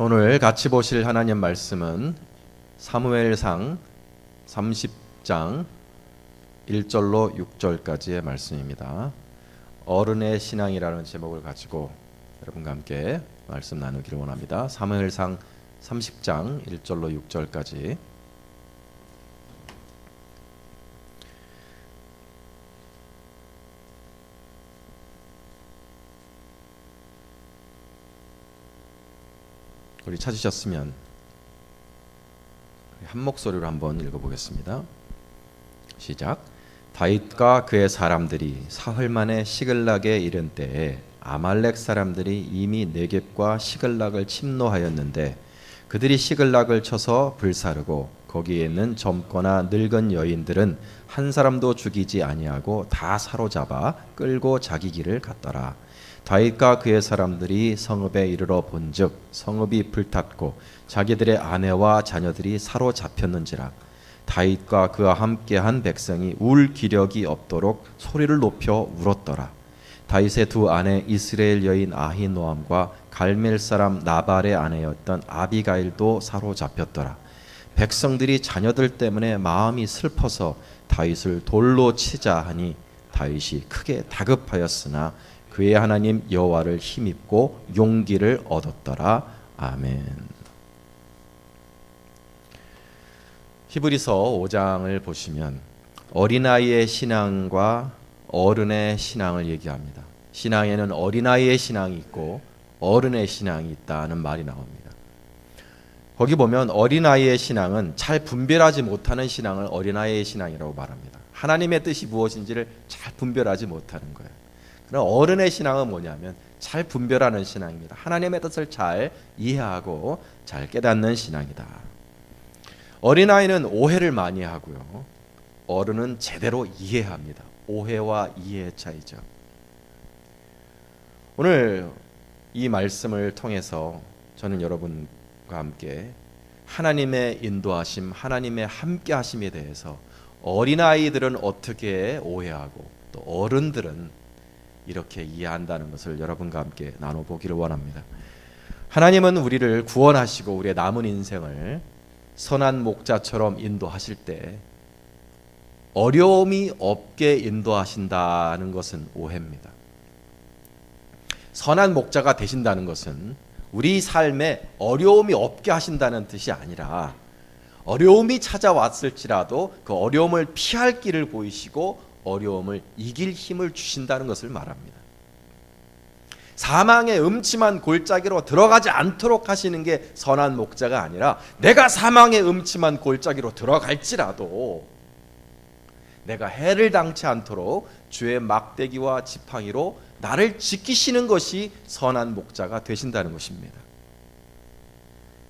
오늘 같이 보실 하나님 말씀은 사무엘상 30장 1절로 6절까지의 말씀입니다. 어른의 신앙이라는 제목을 가지고 여러분과 함께 말씀 나누기를 원합니다. 사무엘상 30장 1절로 6절까지. 우리 찾으셨으면 한 목소리로 한번 읽어보겠습니다. 시작. 다윗과 그의 사람들이 사흘 만에 시글락에 이른 때에 아말렉 사람들이 이미 네겝과 시글락을 침노하였는데 그들이 시글락을 쳐서 불사르고 거기에 있는 젊거나 늙은 여인들은 한 사람도 죽이지 아니하고 다 사로잡아 끌고 자기 길을 갔더라. 다윗과 그의 사람들이 성읍에 이르러 본즉 성읍이 불탔고 자기들의 아내와 자녀들이 사로잡혔는지라. 다윗과 그와 함께한 백성이 울 기력이 없도록 소리를 높여 울었더라. 다윗의 두 아내 이스라엘 여인 아히노암과 갈멜 사람 나발의 아내였던 아비가일도 사로잡혔더라. 백성들이 자녀들 때문에 마음이 슬퍼서 다윗을 돌로 치자 하니 다윗이 크게 다급하였으나 그의 하나님 여호와를 힘입고 용기를 얻었더라. 아멘. 히브리서 5장을 보시면 어린아이의 신앙과 어른의 신앙을 얘기합니다. 신앙에는 어린아이의 신앙이 있고 어른의 신앙이 있다는 말이 나옵니다. 거기 보면 어린아이의 신앙은 잘 분별하지 못하는 신앙을 어린아이의 신앙이라고 말합니다. 하나님의 뜻이 무엇인지를 잘 분별하지 못하는 거예요. 그러나 어른의 신앙은 뭐냐면 잘 분별하는 신앙입니다. 하나님의 뜻을 잘 이해하고 잘 깨닫는 신앙이다. 어린아이는 오해를 많이 하고요. 어른은 제대로 이해합니다. 오해와 이해의 차이죠. 오늘 이 말씀을 통해서 저는 여러분과 함께 하나님의 인도하심, 하나님의 함께하심에 대해서 어린아이들은 어떻게 오해하고 또 어른들은 이렇게 이해한다는 것을 여러분과 함께 나눠보기를 원합니다. 하나님은 우리를 구원하시고 우리의 남은 인생을 선한 목자처럼 인도하실 때 어려움이 없게 인도하신다는 것은 오해입니다. 선한 목자가 되신다는 것은 우리 삶에 어려움이 없게 하신다는 뜻이 아니라 어려움이 찾아왔을지라도 그 어려움을 피할 길을 보이시고 어려움을 이길 힘을 주신다는 것을 말합니다. 사망의 음침한 골짜기로 들어가지 않도록 하시는 게 선한 목자가 아니라 내가 사망의 음침한 골짜기로 들어갈지라도 내가 해를 당치 않도록 주의 막대기와 지팡이로 나를 지키시는 것이 선한 목자가 되신다는 것입니다.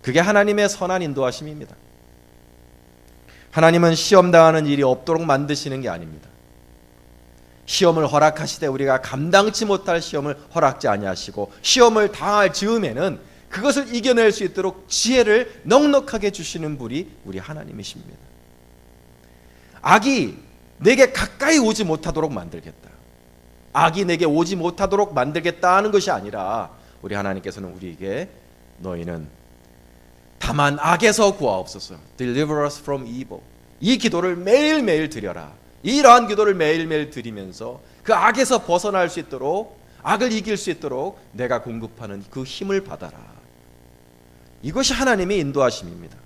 그게 하나님의 선한 인도하심입니다. 하나님은 시험 당하는 일이 없도록 만드시는 게 아닙니다. 시험을 허락하시되 우리가 감당치 못할 시험을 허락지 아니하시고 시험을 당할 즈음에는 그것을 이겨낼 수 있도록 지혜를 넉넉하게 주시는 분이 우리 하나님이십니다. 악이 내게 가까이 오지 못하도록 만들겠다. 악이 내게 오지 못하도록 만들겠다 하는 것이 아니라 우리 하나님께서는 우리에게 너희는 다만 악에서 구하옵소서. Deliver us from evil. 이 기도를 매일매일 드려라. 이러한 기도를 매일매일 드리면서 그 악에서 벗어날 수 있도록 악을 이길 수 있도록 내가 공급하는 그 힘을 받아라. 이것이 하나님의 인도하심입니다.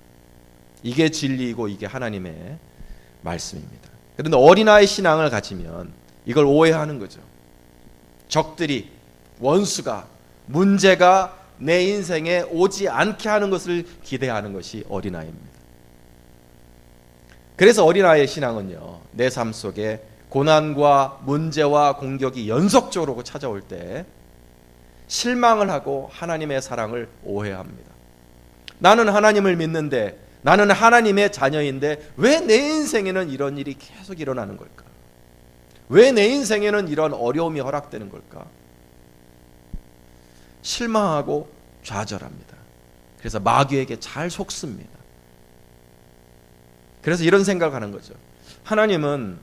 이게 진리이고 이게 하나님의 말씀입니다. 그런데 어린아이 신앙을 가지면 이걸 오해하는 거죠. 적들이 원수가 문제가 내 인생에 오지 않게 하는 것을 기대하는 것이 어린아이입니다. 그래서 어린아이의 신앙은요, 내 삶 속에 고난과 문제와 공격이 연속적으로 찾아올 때 실망을 하고 하나님의 사랑을 오해합니다. 나는 하나님을 믿는데, 나는 하나님의 자녀인데 왜 내 인생에는 이런 일이 계속 일어나는 걸까? 왜 내 인생에는 이런 어려움이 허락되는 걸까? 실망하고 좌절합니다. 그래서 마귀에게 잘 속습니다. 그래서 이런 생각을 하는 거죠. 하나님은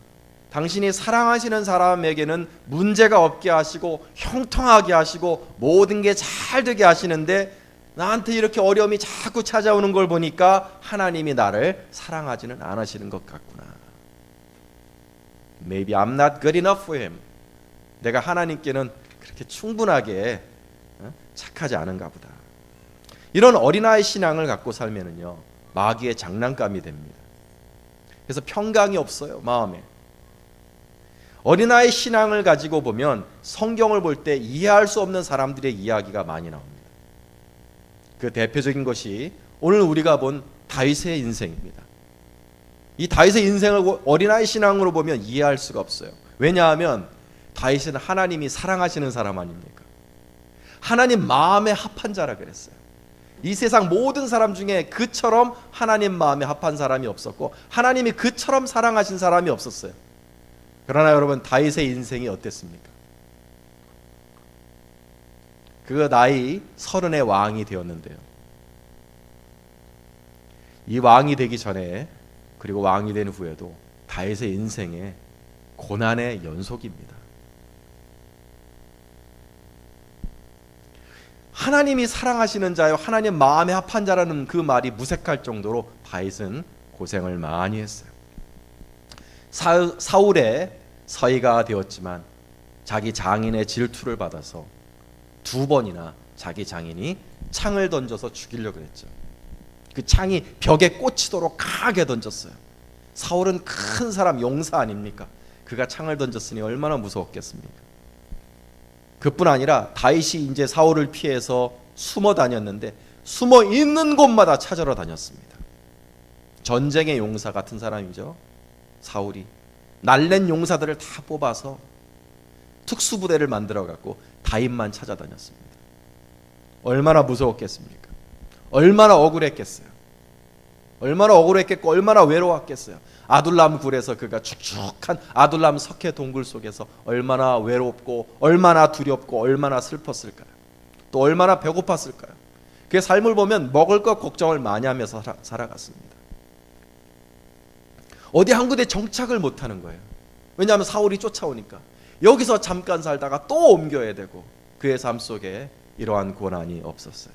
당신이 사랑하시는 사람에게는 문제가 없게 하시고 형통하게 하시고 모든 게 잘 되게 하시는데 나한테 이렇게 어려움이 자꾸 찾아오는 걸 보니까 하나님이 나를 사랑하지는 않으시는 것 같구나. Maybe I'm not good enough for him. 내가 하나님께는 그렇게 충분하게 착하지 않은가 보다. 이런 어린아이 신앙을 갖고 살면은요, 마귀의 장난감이 됩니다. 그래서 평강이 없어요, 마음에. 어린아이 신앙을 가지고 보면 성경을 볼 때 이해할 수 없는 사람들의 이야기가 많이 나옵니다. 그 대표적인 것이 오늘 우리가 본 다윗의 인생입니다. 이 다윗의 인생을 어린아이 신앙으로 보면 이해할 수가 없어요. 왜냐하면 다윗은 하나님이 사랑하시는 사람 아닙니까? 하나님 마음에 합한 자라 그랬어요. 이 세상 모든 사람 중에 그처럼 하나님 마음에 합한 사람이 없었고 하나님이 그처럼 사랑하신 사람이 없었어요. 그러나 여러분, 다윗의 인생이 어땠습니까? 그 나이 30의 왕이 되었는데요, 이 왕이 되기 전에 그리고 왕이 된 후에도 다윗의 인생에 고난의 연속입니다. 하나님이 사랑하시는 자요, 하나님 마음에 합한 자라는 그 말이 무색할 정도로 다윗은 고생을 많이 했어요. 사울의 서의가 되었지만 자기 장인의 질투를 받아서 2번이나 자기 장인이 창을 던져서 죽이려고 했죠. 그 창이 벽에 꽂히도록 강하게 던졌어요. 사울은 큰 사람, 용사 아닙니까? 그가 창을 던졌으니 얼마나 무서웠겠습니까? 그뿐 아니라 다윗이 이제 사울을 피해서 숨어 다녔는데 숨어 있는 곳마다 찾으러 다녔습니다. 전쟁의 용사 같은 사람이죠. 사울이 날랜 용사들을 다 뽑아서 특수부대를 만들어 갖고 다윗만 찾아다녔습니다. 얼마나 무서웠겠습니까? 얼마나 억울했겠어요. 얼마나 억울했겠고 얼마나 외로웠겠어요. 아둘람 굴에서 그가 축축한 아둘람 석회 동굴 속에서 얼마나 외롭고 얼마나 두렵고 얼마나 슬펐을까요? 또 얼마나 배고팠을까요? 그의 삶을 보면 먹을 것 걱정을 많이 하면서 살아갔습니다. 어디 한 군데 정착을 못하는 거예요. 왜냐하면 사울이 쫓아오니까. 여기서 잠깐 살다가 또 옮겨야 되고, 그의 삶 속에 이러한 고난이 없었어요.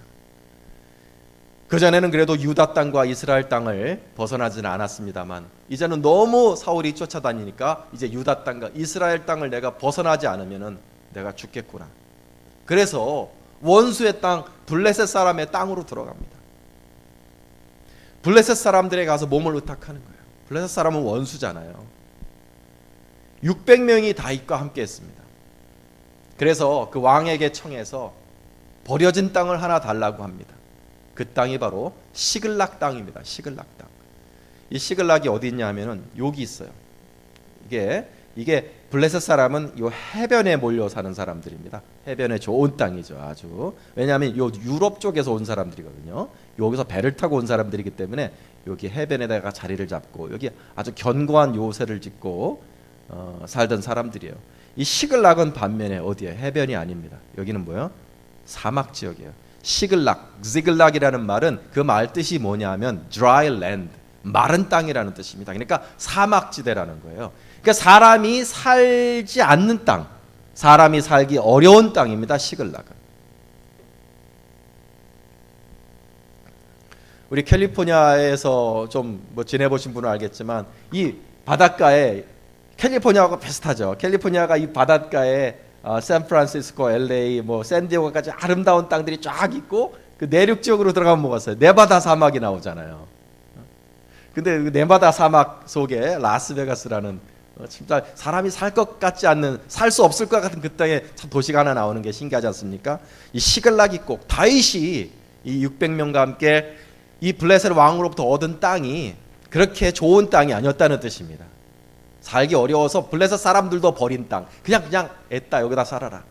그전에는 그래도 유다 땅과 이스라엘 땅을 벗어나지는 않았습니다만 이제는 너무 사울이 쫓아다니니까 이제 유다 땅과 이스라엘 땅을 내가 벗어나지 않으면 내가 죽겠구나. 그래서 원수의 땅, 블레셋 사람의 땅으로 들어갑니다. 블레셋 사람들에 가서 몸을 의탁하는 거예요. 블레셋 사람은 원수잖아요. 600명이 다윗과 함께 했습니다. 그래서 그 왕에게 청해서 버려진 땅을 하나 달라고 합니다. 그 땅이 바로 시글락 땅입니다. 시글락 땅. 이 시글락이 어디 있냐 하면은 여기 있어요. 이게 블레셋 사람은 요 해변에 몰려 사는 사람들입니다. 해변에 좋은 땅이죠, 아주. 왜냐하면 요 유럽 쪽에서 온 사람들이거든요. 여기서 배를 타고 온 사람들이기 때문에 여기 해변에다가 자리를 잡고 여기 아주 견고한 요새를 짓고 살던 사람들이에요. 이 시글락은 반면에 어디에? 해변이 아닙니다. 여기는 뭐예요? 사막 지역이에요. 시글락, 지글락이라는 말은 그 말 뜻이 뭐냐면 dry land, 마른 땅이라는 뜻입니다. 그러니까 사막지대라는 거예요. 그러니까 사람이 살지 않는 땅, 사람이 살기 어려운 땅입니다. 시글락은. 우리 캘리포니아에서 좀 뭐 지내보신 분은 알겠지만 이 바닷가에 캘리포니아하고 비슷하죠. 캘리포니아가 이 바닷가에 샌프란시스코, LA, 뭐 샌디에고까지 아름다운 땅들이 쫙 있고 그 내륙 지역으로 들어가면 뭐가 있어요? 네바다 사막이 나오잖아요. 근데 그 네바다 사막 속에 라스베가스라는 진짜 사람이 살 것 같지 않는, 살 수 없을 것 같은 그 땅에 참 도시가 하나 나오는 게 신기하지 않습니까? 이 시글락이 꼭 다윗이 이 600명과 함께 이 블레셋 왕으로부터 얻은 땅이 그렇게 좋은 땅이 아니었다는 뜻입니다. 살기 어려워서 블레셋 사람들도 버린 땅, 그냥 애따 여기다 살아라.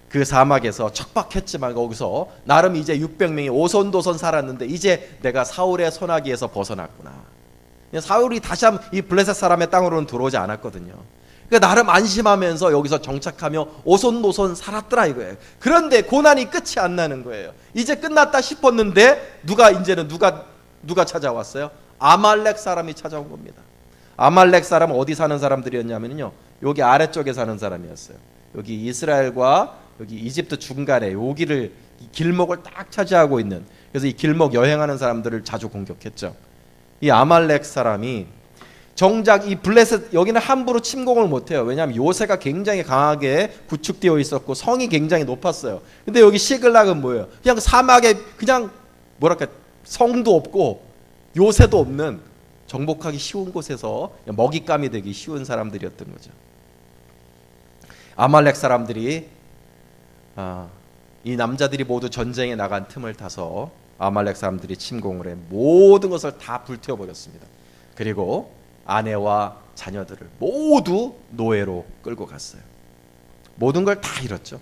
그 사막에서 척박했지만 거기서 나름 이제 600명이 오손도손 살았는데 이제 내가 사울의 손아귀에서 벗어났구나. 사울이 다시 한번 이 블레셋 사람의 땅으로는 들어오지 않았거든요. 그러니까 나름 안심하면서 여기서 정착하며 오손도손 살았더라 이거예요. 그런데 고난이 끝이 안 나는 거예요. 이제 끝났다 싶었는데 누가 찾아왔어요? 아말렉 사람이 찾아온 겁니다. 아말렉 사람은 어디 사는 사람들이었냐면요, 여기 아래쪽에 사는 사람이었어요. 여기 이스라엘과 여기 이집트 중간에 여기를 이 길목을 딱 차지하고 있는, 그래서 이 길목 여행하는 사람들을 자주 공격했죠. 이 아말렉 사람이 정작 이 블레셋, 여기는 함부로 침공을 못해요. 왜냐하면 요새가 굉장히 강하게 구축되어 있었고 성이 굉장히 높았어요. 근데 여기 시글락은 뭐예요? 그냥 사막에 그냥 뭐랄까 성도 없고 요새도 없는 정복하기 쉬운 곳에서 먹잇감이 되기 쉬운 사람들이었던 거죠. 아말렉 사람들이 이 남자들이 모두 전쟁에 나간 틈을 타서 아말렉 사람들이 침공을 해 모든 것을 다 불태워버렸습니다. 그리고 아내와 자녀들을 모두 노예로 끌고 갔어요. 모든 걸 다 잃었죠.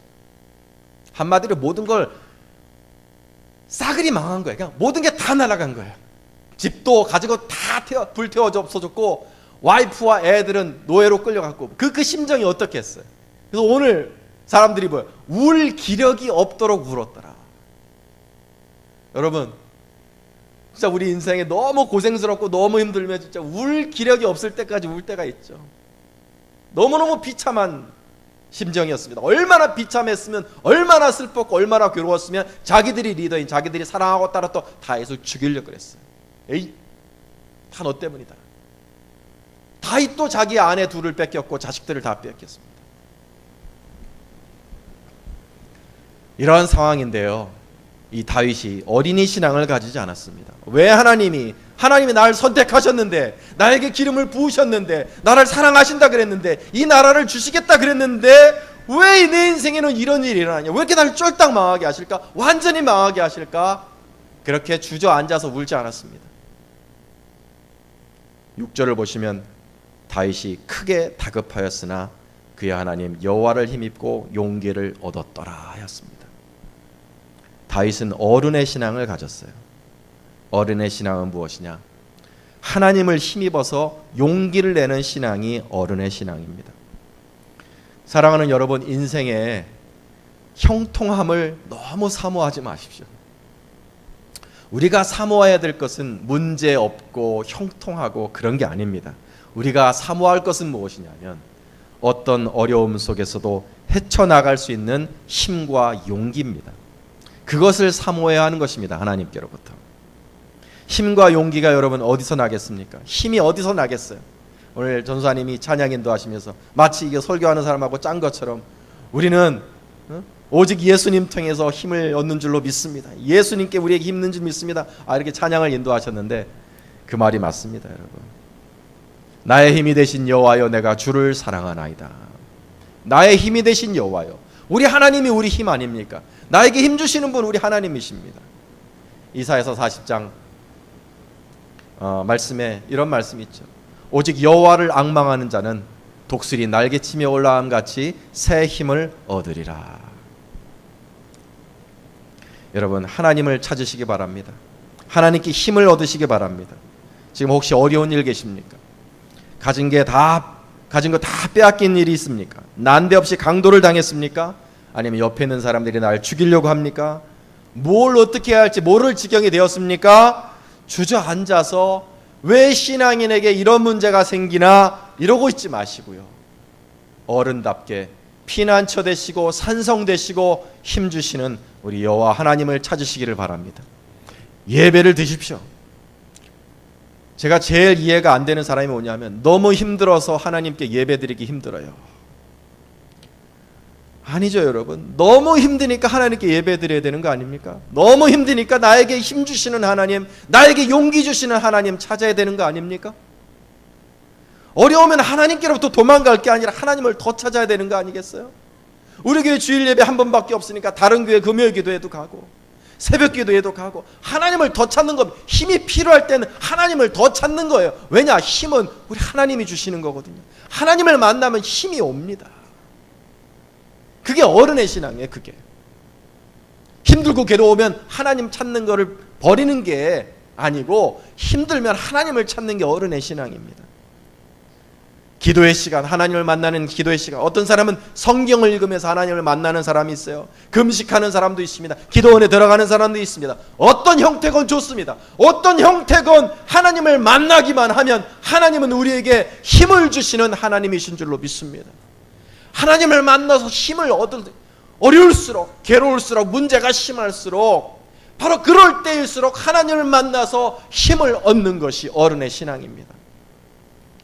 한마디로 모든 걸 싸그리 망한 거예요. 그냥 모든 게 다 날아간 거예요. 집도 가지고 다 불태워져 없어졌고 와이프와 애들은 노예로 끌려갔고 그 심정이 어떻겠어요? 그래서 오늘 사람들이 뭐예요? 울 기력이 없도록 울었더라. 여러분 진짜 우리 인생에 너무 고생스럽고 너무 힘들면 진짜 울 기력이 없을 때까지 울 때가 있죠. 너무너무 비참한 심정이었습니다. 얼마나 비참했으면, 얼마나 슬펐고 얼마나 괴로웠으면 자기들이 리더인, 자기들이 사랑하고 따랐던 다윗을 죽이려고 그랬어요. 에이, 다 너 때문이다. 다윗도 자기 아내 둘을 뺏겼고 자식들을 다 뺏겼습니다. 이러한 상황인데요, 이 다윗이 어린이 신앙을 가지지 않았습니다. 왜 하나님이 날 선택하셨는데, 나에게 기름을 부으셨는데, 나를 사랑하신다 그랬는데, 이 나라를 주시겠다 그랬는데 왜 내 인생에는 이런 일이 일어나냐, 왜 이렇게 나를 쫄딱 망하게 하실까, 완전히 망하게 하실까, 그렇게 주저앉아서 울지 않았습니다. 6절을 보시면 다윗이 크게 다급하였으나 그의 하나님 여호와를 힘입고 용기를 얻었더라 하였습니다. 다윗은 어른의 신앙을 가졌어요. 어른의 신앙은 무엇이냐? 하나님을 힘입어서 용기를 내는 신앙이 어른의 신앙입니다. 사랑하는 여러분, 인생에 형통함을 너무 사모하지 마십시오. 우리가 사모해야 될 것은 문제 없고 형통하고 그런 게 아닙니다. 우리가 사모할 것은 무엇이냐면 어떤 어려움 속에서도 헤쳐나갈 수 있는 힘과 용기입니다. 그것을 사모해야 하는 것입니다. 하나님께로부터. 힘과 용기가 여러분 어디서 나겠습니까? 힘이 어디서 나겠어요? 오늘 전수사님이 찬양 인도하시면서 마치 이게 설교하는 사람하고 짠 것처럼 우리는 오직 예수님 통해서 힘을 얻는 줄로 믿습니다. 예수님께 우리에게 힘든 줄 믿습니다. 이렇게 찬양을 인도하셨는데 그 말이 맞습니다. 여러분, 나의 힘이 되신 여호와여 내가 주를 사랑하나이다. 나의 힘이 되신 여호와여, 우리 하나님이 우리 힘 아닙니까? 나에게 힘 주시는 분 우리 하나님이십니다. 이사야서 40장 말씀에 이런 말씀이 있죠. 오직 여호와를 앙망하는 자는 독수리 날개치며 올라감 같이 새 힘을 얻으리라. 여러분, 하나님을 찾으시기 바랍니다. 하나님께 힘을 얻으시기 바랍니다. 지금 혹시 어려운 일 계십니까? 가진 거 다 빼앗긴 일이 있습니까? 난데없이 강도를 당했습니까? 아니면 옆에 있는 사람들이 날 죽이려고 합니까? 뭘 어떻게 해야 할지 모를 지경이 되었습니까? 주저앉아서 왜 신앙인에게 이런 문제가 생기나 이러고 있지 마시고요, 어른답게 피난처 되시고 산성 되시고 힘주시는 우리 여호와 하나님을 찾으시기를 바랍니다. 예배를 드십시오. 제가 제일 이해가 안 되는 사람이 뭐냐면 너무 힘들어서 하나님께 예배드리기 힘들어요. 아니죠 여러분, 너무 힘드니까 하나님께 예배드려야 되는 거 아닙니까? 너무 힘드니까 나에게 힘 주시는 하나님, 나에게 용기 주시는 하나님 찾아야 되는 거 아닙니까? 어려우면 하나님께로부터 도망갈 게 아니라 하나님을 더 찾아야 되는 거 아니겠어요? 우리 교회 주일 예배 한 번밖에 없으니까 다른 교회 금요일 기도회도 가고 새벽 기도회도 가고 하나님을 더 찾는 거, 힘이 필요할 때는 하나님을 더 찾는 거예요. 왜냐? 힘은 우리 하나님이 주시는 거거든요. 하나님을 만나면 힘이 옵니다. 그게 어른의 신앙이에요. 그게 힘들고 괴로우면 하나님 찾는 거를 버리는 게 아니고 힘들면 하나님을 찾는 게 어른의 신앙입니다. 기도의 시간, 하나님을 만나는 기도의 시간. 어떤 사람은 성경을 읽으면서 하나님을 만나는 사람이 있어요. 금식하는 사람도 있습니다. 기도원에 들어가는 사람도 있습니다. 어떤 형태건 좋습니다. 어떤 형태건 하나님을 만나기만 하면 하나님은 우리에게 힘을 주시는 하나님이신 줄로 믿습니다. 하나님을 만나서 힘을 어려울수록, 괴로울수록, 문제가 심할수록 바로 그럴 때일수록 하나님을 만나서 힘을 얻는 것이 어른의 신앙입니다.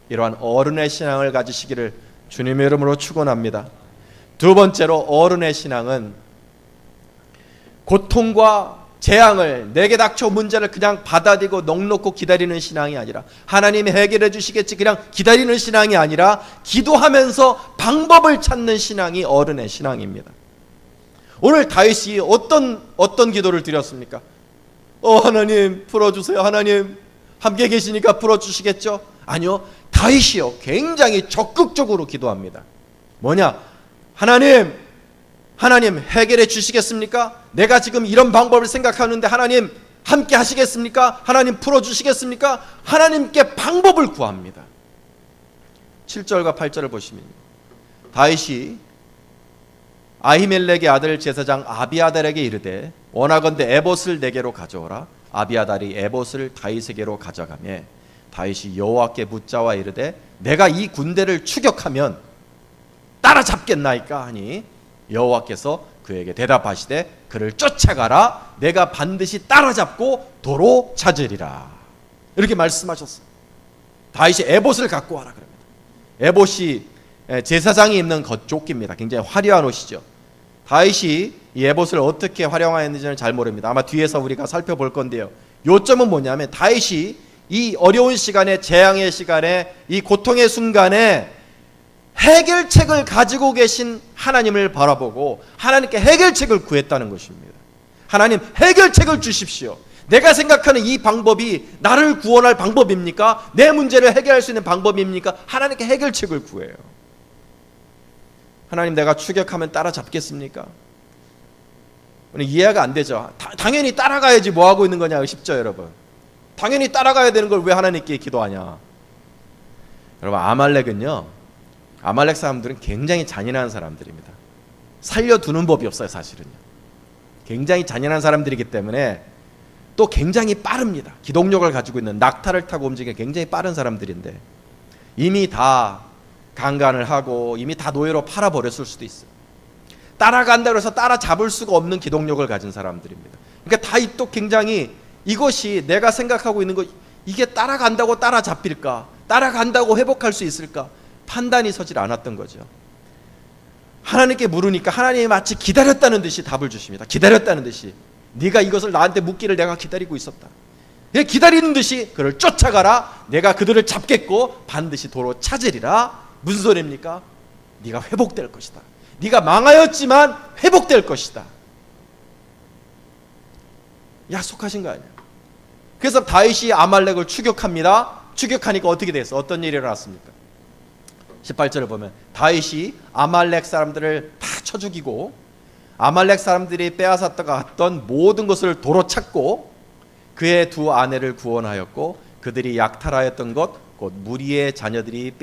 이러한 어른의 신앙을 가지시기를 주님의 이름으로 축원합니다. 두 번째로, 어른의 신앙은 고통과 재앙을, 내게 닥쳐 문제를 그냥 받아들이고 넋놓고 기다리는 신앙이 아니라, 하나님이 해결해 주시겠지 그냥 기다리는 신앙이 아니라 기도하면서 방법을 찾는 신앙이 어른의 신앙입니다. 오늘 다윗이 어떤 기도를 드렸습니까? 하나님 풀어주세요. 하나님 함께 계시니까 풀어주시겠죠? 아니요, 다윗이요 굉장히 적극적으로 기도합니다. 뭐냐? 하나님 해결해 주시겠습니까? 내가 지금 이런 방법을 생각하는데 하나님 함께 하시겠습니까? 하나님 풀어주시겠습니까? 하나님께 방법을 구합니다. 7절과 8절을 보시면 다윗이 아히멜렉의 아들 제사장 아비아달에게 이르되 원하건대 에봇을 내게로 가져오라. 아비아달이 에봇을 다윗에게로 가져가매 다윗이 여호와께 묻자와 이르되 내가 이 군대를 추격하면 따라잡겠나이까 하니 여호와께서 그에게 대답하시되 그를 쫓아가라. 내가 반드시 따라잡고 도로 찾으리라. 이렇게 말씀하셨어요. 다윗이 에봇을 갖고 와라 그럽니다. 에봇이 제사장이 입는 겉조끼입니다. 굉장히 화려한 옷이죠. 다윗이 이 에봇을 어떻게 활용하였는지는 잘 모릅니다. 아마 뒤에서 우리가 살펴볼 건데요, 요점은 뭐냐면 다윗이 이 어려운 시간에, 재앙의 시간에, 이 고통의 순간에 해결책을 가지고 계신 하나님을 바라보고 하나님께 해결책을 구했다는 것입니다. 하나님 해결책을 주십시오. 내가 생각하는 이 방법이 나를 구원할 방법입니까? 내 문제를 해결할 수 있는 방법입니까? 하나님께 해결책을 구해요. 하나님 내가 추격하면 따라잡겠습니까? 이해가 안 되죠. 당연히 따라가야지 뭐하고 있는 거냐 싶죠 여러분. 당연히 따라가야 되는 걸 왜 하나님께 기도하냐. 여러분, 아말렉 사람들은 굉장히 잔인한 사람들입니다. 살려두는 법이 없어요 사실은요. 굉장히 잔인한 사람들이기 때문에 또 굉장히 빠릅니다. 기동력을 가지고 있는, 낙타를 타고 움직이는 굉장히 빠른 사람들인데 이미 다 강간을 하고 이미 다 노예로 팔아버렸을 수도 있어요. 따라간다고 해서 따라잡을 수가 없는 기동력을 가진 사람들입니다. 그러니까 다윗도 굉장히 이것이 내가 생각하고 있는 것, 이게 따라간다고 따라잡힐까? 따라간다고 회복할 수 있을까? 판단이 서질 않았던 거죠. 하나님께 물으니까 하나님이 마치 기다렸다는 듯이 답을 주십니다. 기다렸다는 듯이, 네가 이것을 나한테 묻기를 내가 기다리고 있었다. 기다리는 듯이 그를 쫓아가라. 내가 그들을 잡겠고 반드시 도로 찾으리라. 무슨 소리입니까? 네가 회복될 것이다. 네가 망하였지만 회복될 것이다. 약속하신 거 아니에요. 그래서 다윗이 아말렉을 추격합니다. 추격하니까 어떻게 됐어? 어떤 일이 일어났습니까? 18절을 보면 다윗이 아말렉 사람들을 다 쳐 죽이고 아말렉 사람들이 빼앗았다가 갔던 모든 것을 도로 찾고 그의 두 아내를 구원하였고 그들이 약탈하였던 것 곧 무리의 자녀들이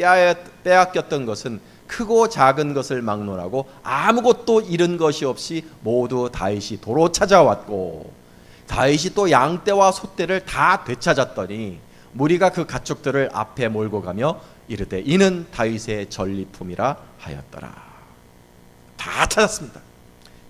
빼앗겼던 것은 크고 작은 것을 막론하고 아무것도 잃은 것이 없이 모두 다윗이 도로 찾아왔고 다윗이 또 양떼와 소떼를 다 되찾았더니 무리가 그 가축들을 앞에 몰고 가며 이르되 이는 다윗의 전리품이라 하였더라. 다 찾았습니다.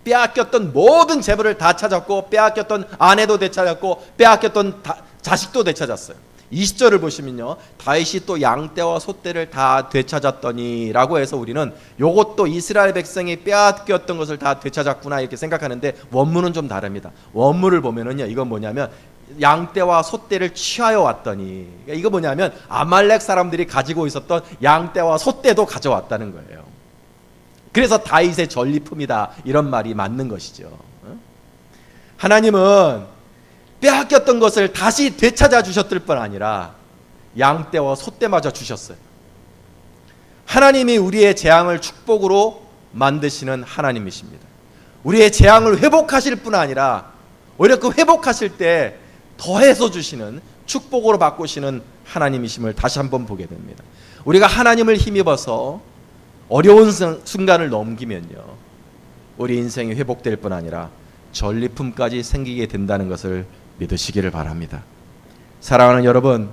빼앗겼던 모든 재물을 다 찾았고 빼앗겼던 아내도 되찾았고 빼앗겼던 자식도 되찾았어요. 20절을 보시면요, 다윗이 또 양떼와 소떼를 다 되찾았더니 라고 해서 우리는 요것도 이스라엘 백성이 빼앗겼던 것을 다 되찾았구나 이렇게 생각하는데 원문은 좀 다릅니다. 원문을 보면은요, 이건 뭐냐면 양떼와 소떼를 취하여 왔더니, 이거 뭐냐면 아말렉 사람들이 가지고 있었던 양떼와 소떼도 가져왔다는 거예요. 그래서 다윗의 전리품이다 이런 말이 맞는 것이죠. 하나님은 빼앗겼던 것을 다시 되찾아 주셨을 뿐 아니라 양떼와 소떼마저 주셨어요. 하나님이 우리의 재앙을 축복으로 만드시는 하나님이십니다. 우리의 재앙을 회복하실 뿐 아니라 오히려 그 회복하실 때 더해서 주시는, 축복으로 바꾸시는 하나님이심을 다시 한번 보게 됩니다. 우리가 하나님을 힘입어서 어려운 순간을 넘기면요, 우리 인생이 회복될 뿐 아니라 전리품까지 생기게 된다는 것을 믿으시기를 바랍니다. 사랑하는 여러분,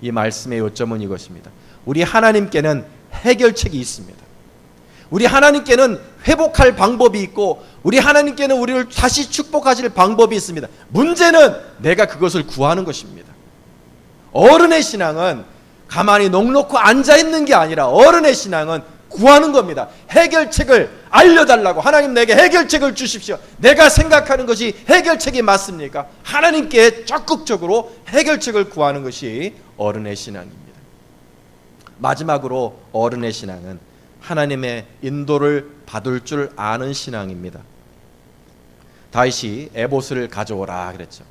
이 말씀의 요점은 이것입니다. 우리 하나님께는 해결책이 있습니다. 우리 하나님께는 회복할 방법이 있고 우리 하나님께는 우리를 다시 축복하실 방법이 있습니다. 문제는 내가 그것을 구하는 것입니다. 어른의 신앙은 가만히 넋놓고 앉아있는 게 아니라 어른의 신앙은 구하는 겁니다. 해결책을 알려달라고. 하나님 내게 해결책을 주십시오. 내가 생각하는 것이 해결책이 맞습니까? 하나님께 적극적으로 해결책을 구하는 것이 어른의 신앙입니다. 마지막으로 어른의 신앙은 하나님의 인도를 받을 줄 아는 신앙입니다. 다윗이 에봇을 가져오라 그랬죠.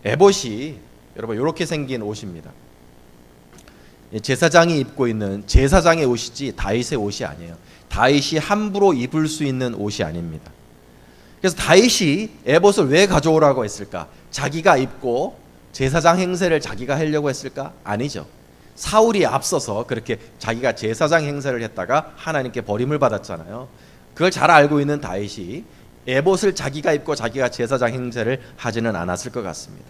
에봇이 여러분 이렇게 생긴 옷입니다. 제사장이 입고 있는 제사장의 옷이지 다윗의 옷이 아니에요. 다윗이 함부로 입을 수 있는 옷이 아닙니다. 그래서 다윗이 에봇을 왜 가져오라고 했을까? 자기가 입고 제사장 행세를 자기가 하려고 했을까? 아니죠. 사울이 앞서서 그렇게 자기가 제사장 행세를 했다가 하나님께 버림을 받았잖아요. 그걸 잘 알고 있는 다윗이 에봇을 자기가 입고 자기가 제사장 행세를 하지는 않았을 것 같습니다.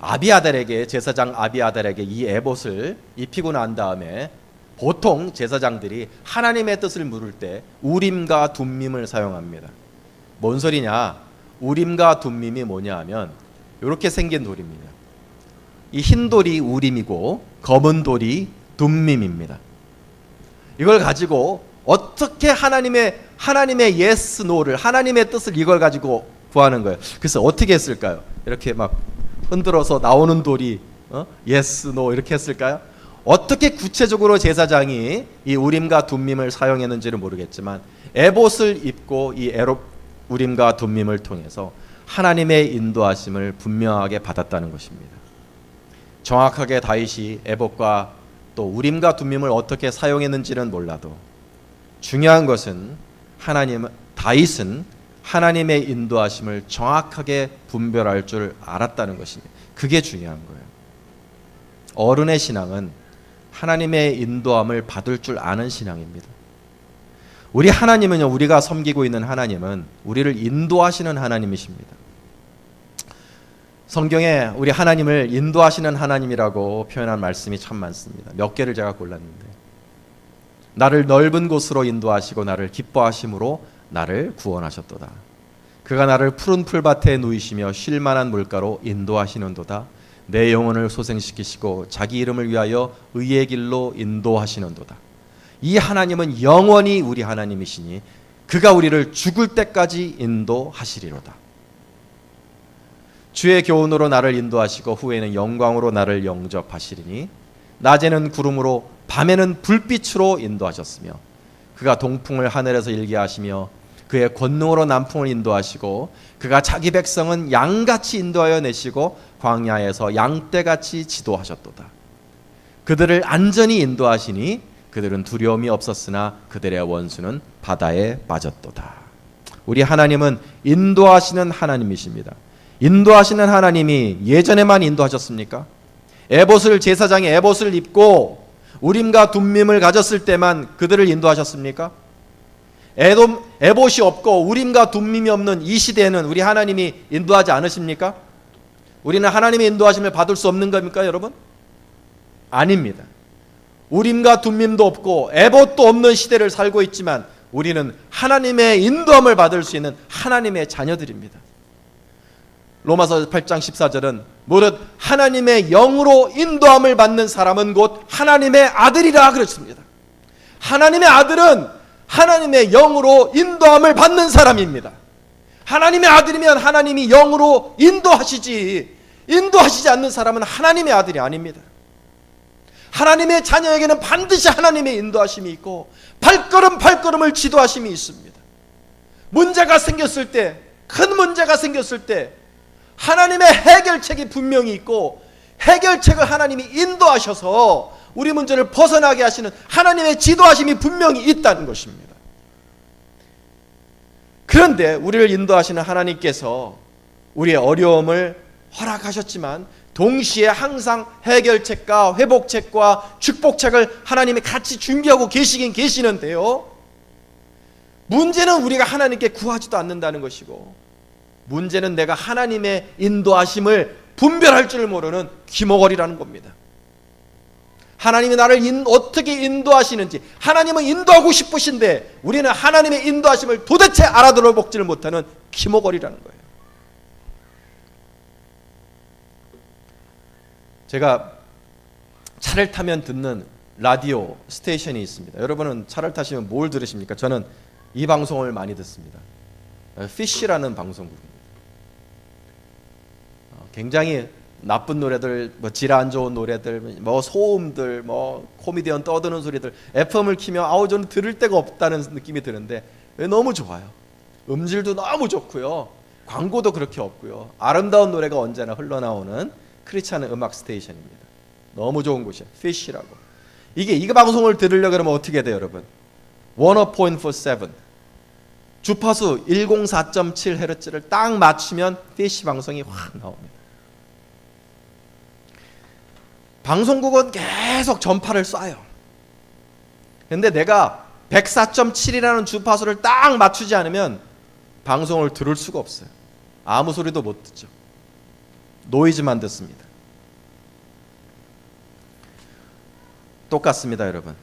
아비아달에게, 제사장 아비아달에게 이 에봇을 입히고 난 다음에 보통 제사장들이 하나님의 뜻을 물을 때 우림과 둠밈을 사용합니다. 뭔 소리냐? 우림과 둠밈이 뭐냐 하면 이렇게 생긴 돌입니다. 이 흰 돌이 우림이고 검은 돌이 둠밈입니다. 이걸 가지고 어떻게 하나님의 yes, no를, 하나님의 뜻을 이걸 가지고 구하는 거예요. 그래서 어떻게 했을까요? 이렇게 막 흔들어서 나오는 돌이 yes, no 이렇게 했을까요? 어떻게 구체적으로 제사장이 이 우림과 둠밈을 사용했는지는 모르겠지만 에봇을 입고 이 우림과 둠밈을 통해서 하나님의 인도하심을 분명하게 받았다는 것입니다. 정확하게 다윗이 에봇과 또 우림과 둠밈을 어떻게 사용했는지는 몰라도 중요한 것은 다윗은 하나님의 인도하심을 정확하게 분별할 줄 알았다는 것입니다. 그게 중요한 거예요. 어른의 신앙은 하나님의 인도함을 받을 줄 아는 신앙입니다. 우리 하나님은요, 우리가 섬기고 있는 하나님은 우리를 인도하시는 하나님이십니다. 성경에 우리 하나님을 인도하시는 하나님이라고 표현한 말씀이 참 많습니다. 몇 개를 제가 골랐는데, 나를 넓은 곳으로 인도하시고 나를 기뻐하심으로 나를 구원하셨도다. 그가 나를 푸른 풀밭에 누이시며 쉴 만한 물가로 인도하시는도다. 내 영혼을 소생시키시고 자기 이름을 위하여 의의 길로 인도하시는도다. 이 하나님은 영원히 우리 하나님이시니 그가 우리를 죽을 때까지 인도하시리로다. 주의 교훈으로 나를 인도하시고 후에는 영광으로 나를 영접하시리니 낮에는 구름으로 밤에는 불빛으로 인도하셨으며 그가 동풍을 하늘에서 일게 하시며 그의 권능으로 남풍을 인도하시고 그가 자기 백성은 양같이 인도하여 내시고 광야에서 양떼같이 지도하셨도다. 그들을 안전히 인도하시니 그들은 두려움이 없었으나 그들의 원수는 바다에 빠졌도다. 우리 하나님은 인도하시는 하나님이십니다. 인도하시는 하나님이 예전에만 인도하셨습니까? 제사장이 에봇을 입고 우림과 둠밈을 가졌을 때만 그들을 인도하셨습니까? 에봇이 없고 우림과 둠밈이 없는 이 시대에는 우리 하나님이 인도하지 않으십니까? 우리는 하나님의 인도하심을 받을 수 없는 겁니까, 여러분? 아닙니다. 우림과 둠밈도 없고 에봇도 없는 시대를 살고 있지만 우리는 하나님의 인도함을 받을 수 있는 하나님의 자녀들입니다. 로마서 8장 14절은 무릇 하나님의 영으로 인도함을 받는 사람은 곧 하나님의 아들이라 그랬습니다. 하나님의 아들은 하나님의 영으로 인도함을 받는 사람입니다. 하나님의 아들이면 하나님이 영으로 인도하시지, 인도하시지 않는 사람은 하나님의 아들이 아닙니다. 하나님의 자녀에게는 반드시 하나님의 인도하심이 있고 발걸음을 지도하심이 있습니다. 문제가 생겼을 때, 큰 문제가 생겼을 때 하나님의 해결책이 분명히 있고 해결책을 하나님이 인도하셔서 우리 문제를 벗어나게 하시는 하나님의 지도하심이 분명히 있다는 것입니다. 그런데 우리를 인도하시는 하나님께서 우리의 어려움을 허락하셨지만 동시에 항상 해결책과 회복책과 축복책을 하나님이 같이 준비하고 계시긴 계시는데요, 문제는 우리가 하나님께 구하지도 않는다는 것이고 문제는 내가 하나님의 인도하심을 분별할 줄 모르는 귀머거리라는 겁니다. 하나님이 나를 어떻게 인도하시는지, 하나님은 인도하고 싶으신데 우리는 하나님의 인도하심을 도대체 알아들어 먹지를 못하는 키모거리라는 거예요. 제가 차를 타면 듣는 라디오 스테이션이 있습니다. 여러분은 차를 타시면 뭘 들으십니까? 저는 이 방송을 많이 듣습니다. 피쉬라는 방송국입니다. 굉장히 나쁜 노래들, 뭐 질 안 좋은 노래들, 뭐 소음들, 뭐 코미디언 떠드는 소리들, FM을 키면 아우 저는 들을 데가 없다는 느낌이 드는데 너무 좋아요. 음질도 너무 좋고요. 광고도 그렇게 없고요. 아름다운 노래가 언제나 흘러나오는 크리스찬 음악 스테이션입니다. 너무 좋은 곳이에요. 피쉬라고. 이 방송을 들으려고 그러면 어떻게 돼요, 여러분? 105.47 주파수 104.7Hz를 딱 맞추면 피쉬 방송이 확 나옵니다. 방송국은 계속 전파를 쏴요. 근데 내가 104.7이라는 주파수를 딱 맞추지 않으면 방송을 들을 수가 없어요. 아무 소리도 못 듣죠. 노이즈만 듣습니다. 똑같습니다, 여러분.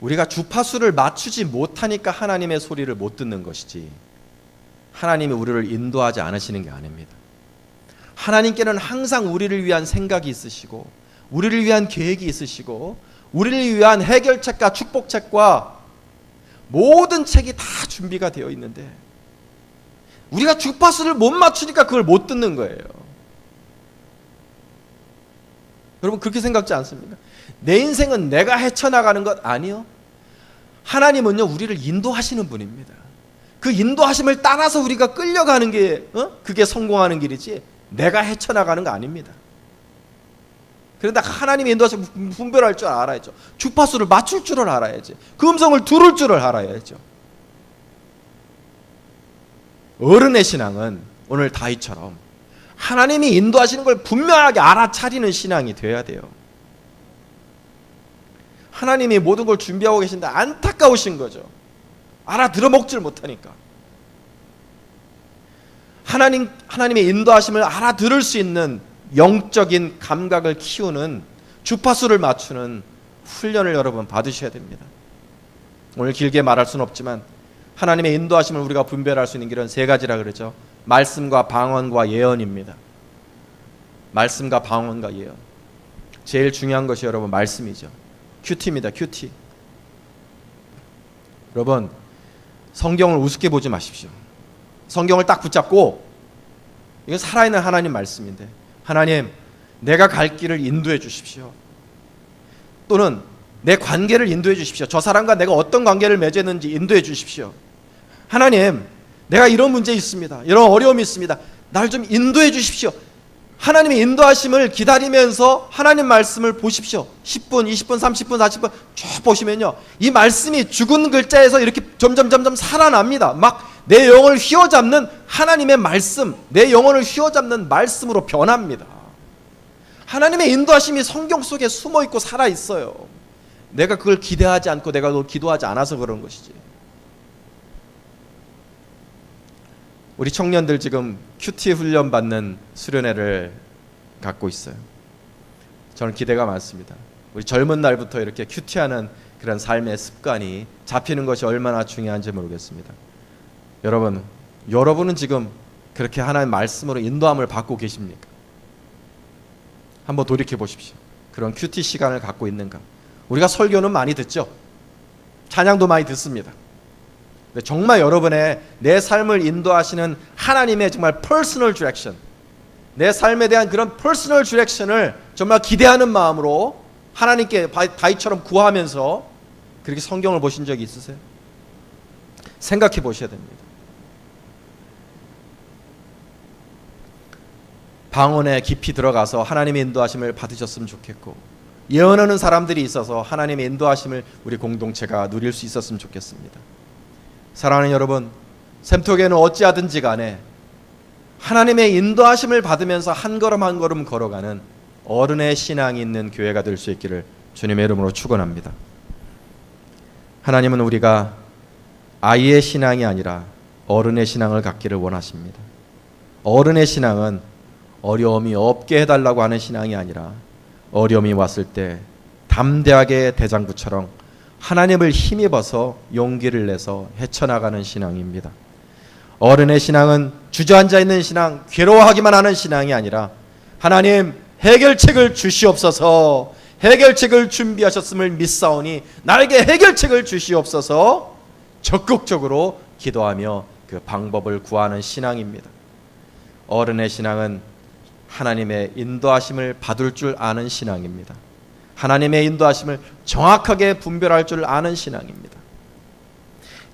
우리가 주파수를 맞추지 못하니까 하나님의 소리를 못 듣는 것이지, 하나님이 우리를 인도하지 않으시는 게 아닙니다. 하나님께는 항상 우리를 위한 생각이 있으시고, 우리를 위한 계획이 있으시고, 우리를 위한 해결책과 축복책과 모든 책이 다 준비가 되어 있는데 우리가 주파수를 못 맞추니까 그걸 못 듣는 거예요. 여러분 그렇게 생각지 않습니까? 내 인생은 내가 헤쳐나가는 것 아니요. 하나님은요 우리를 인도하시는 분입니다. 그 인도하심을 따라서 우리가 끌려가는 게 그게 성공하는 길이지 내가 헤쳐나가는 거 아닙니다. 그런데 하나님의 인도하심을 분별할 줄 알아야죠. 주파수를 맞출 줄을 알아야지. 그 음성을 들을 줄을 알아야죠. 어른의 신앙은 오늘 다윗처럼 하나님이 인도하시는 걸 분명하게 알아차리는 신앙이 돼야 돼요. 하나님이 모든 걸 준비하고 계신데 안타까우신 거죠. 알아들어 먹질 못하니까. 하나님의 인도하심을 알아들을 수 있는 영적인 감각을 키우는 주파수를 맞추는 훈련을 여러분 받으셔야 됩니다. 오늘 길게 말할 수는 없지만 하나님의 인도하심을 우리가 분별할 수 있는 길은 세 가지라 그러죠. 말씀과 방언과 예언입니다. 말씀과 방언과 예언. 제일 중요한 것이 여러분 말씀이죠. 큐티입니다. 큐티. 여러분 성경을 우습게 보지 마십시오. 성경을 딱 붙잡고 이건 살아있는 하나님 말씀인데 하나님 내가 갈 길을 인도해 주십시오. 또는 내 관계를 인도해 주십시오. 저 사람과 내가 어떤 관계를 맺었는지 인도해 주십시오. 하나님 내가 이런 문제 있습니다. 이런 어려움이 있습니다. 날 좀 인도해 주십시오. 하나님의 인도하심을 기다리면서 하나님 말씀을 보십시오. 10분, 20분, 30분, 40분 쭉 보시면요. 이 말씀이 죽은 글자에서 이렇게 점점 살아납니다. 막 내 영혼을 휘어잡는 하나님의 말씀, 내 영혼을 휘어잡는 말씀으로 변합니다. 하나님의 인도하심이 성경 속에 숨어있고 살아있어요. 내가 그걸 기대하지 않고 내가 그걸 기도하지 않아서 그런 것이지. 우리 청년들 지금 큐티 훈련 받는 수련회를 갖고 있어요. 저는 기대가 많습니다. 우리 젊은 날부터 이렇게 큐티하는 그런 삶의 습관이 잡히는 것이 얼마나 중요한지 모르겠습니다. 여러분은 지금 그렇게 하나님의 말씀으로 인도함을 받고 계십니까? 한번 돌이켜 보십시오. 그런 큐티 시간을 갖고 있는가? 우리가 설교는 많이 듣죠. 찬양도 많이 듣습니다. 근데 정말 여러분의 내 삶을 인도하시는 하나님의 정말 퍼스널 디렉션, 내 삶에 대한 그런 퍼스널 디렉션을 정말 기대하는 마음으로 하나님께 다윗처럼 구하면서 그렇게 성경을 보신 적이 있으세요? 생각해 보셔야 됩니다. 방언에 깊이 들어가서 하나님의 인도하심을 받으셨으면 좋겠고, 예언하는 사람들이 있어서 하나님의 인도하심을 우리 공동체가 누릴 수 있었으면 좋겠습니다. 사랑하는 여러분, 샘톡에는 어찌하든지 간에 하나님의 인도하심을 받으면서 한 걸음 한 걸음 걸어가는 어른의 신앙이 있는 교회가 될 수 있기를 주님의 이름으로 축원합니다. 하나님은 우리가 아이의 신앙이 아니라 어른의 신앙을 갖기를 원하십니다. 어른의 신앙은 어려움이 없게 해달라고 하는 신앙이 아니라 어려움이 왔을 때 담대하게 대장부처럼 하나님을 힘입어서 용기를 내서 헤쳐나가는 신앙입니다. 어른의 신앙은 주저앉아 있는 신앙, 괴로워하기만 하는 신앙이 아니라 하나님 해결책을 주시옵소서, 해결책을 준비하셨음을 믿사오니 나에게 해결책을 주시옵소서 적극적으로 기도하며 그 방법을 구하는 신앙입니다. 어른의 신앙은 하나님의 인도하심을 받을 줄 아는 신앙입니다. 하나님의 인도하심을 정확하게 분별할 줄 아는 신앙입니다.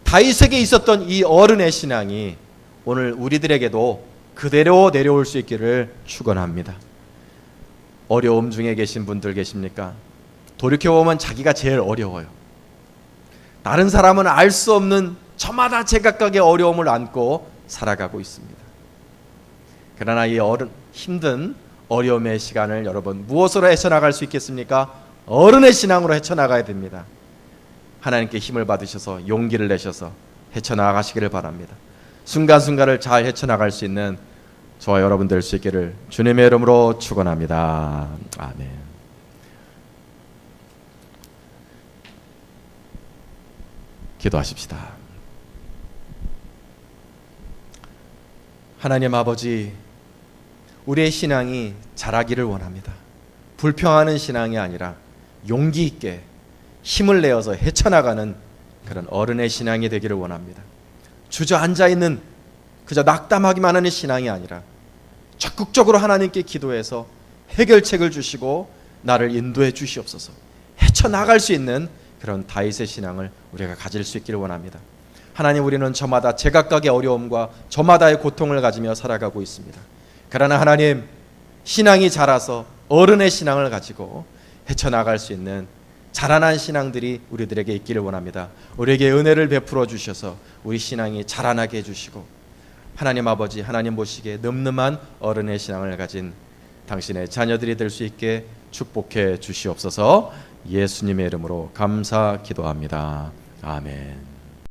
다윗에게 있었던 이 어른의 신앙이 오늘 우리들에게도 그대로 내려올 수 있기를 축원합니다. 어려움 중에 계신 분들 계십니까? 돌이켜보면 자기가 제일 어려워요. 다른 사람은 알 수 없는 저마다 제각각의 어려움을 안고 살아가고 있습니다. 그러나 이 힘든 어려움의 시간을 여러분 무엇으로 헤쳐나갈 수 있겠습니까? 어른의 신앙으로 헤쳐나가야 됩니다. 하나님께 힘을 받으셔서 용기를 내셔서 헤쳐나가시기를 바랍니다. 순간순간을 잘 헤쳐나갈 수 있는 저와 여러분 될 수 있기를 주님의 이름으로 축원합니다. 아멘. 기도하십시다. 하나님 아버지, 우리의 신앙이 자라기를 원합니다. 불평하는 신앙이 아니라 용기 있게 힘을 내어서 헤쳐나가는 그런 어른의 신앙이 되기를 원합니다. 주저앉아 있는 그저 낙담하기만 하는 신앙이 아니라 적극적으로 하나님께 기도해서 해결책을 주시고 나를 인도해 주시옵소서. 헤쳐나갈 수 있는 그런 다윗의 신앙을 우리가 가질 수 있기를 원합니다. 하나님, 우리는 저마다 제각각의 어려움과 저마다의 고통을 가지며 살아가고 있습니다. 그러나 하나님, 신앙이 자라서 어른의 신앙을 가지고 헤쳐나갈 수 있는 자라난 신앙들이 우리들에게 있기를 원합니다. 우리에게 은혜를 베풀어 주셔서 우리 신앙이 자라나게 해주시고 하나님 아버지, 하나님 보시기에 늠름한 어른의 신앙을 가진 당신의 자녀들이 될 수 있게 축복해 주시옵소서. 예수님의 이름으로 감사 기도합니다. 아멘.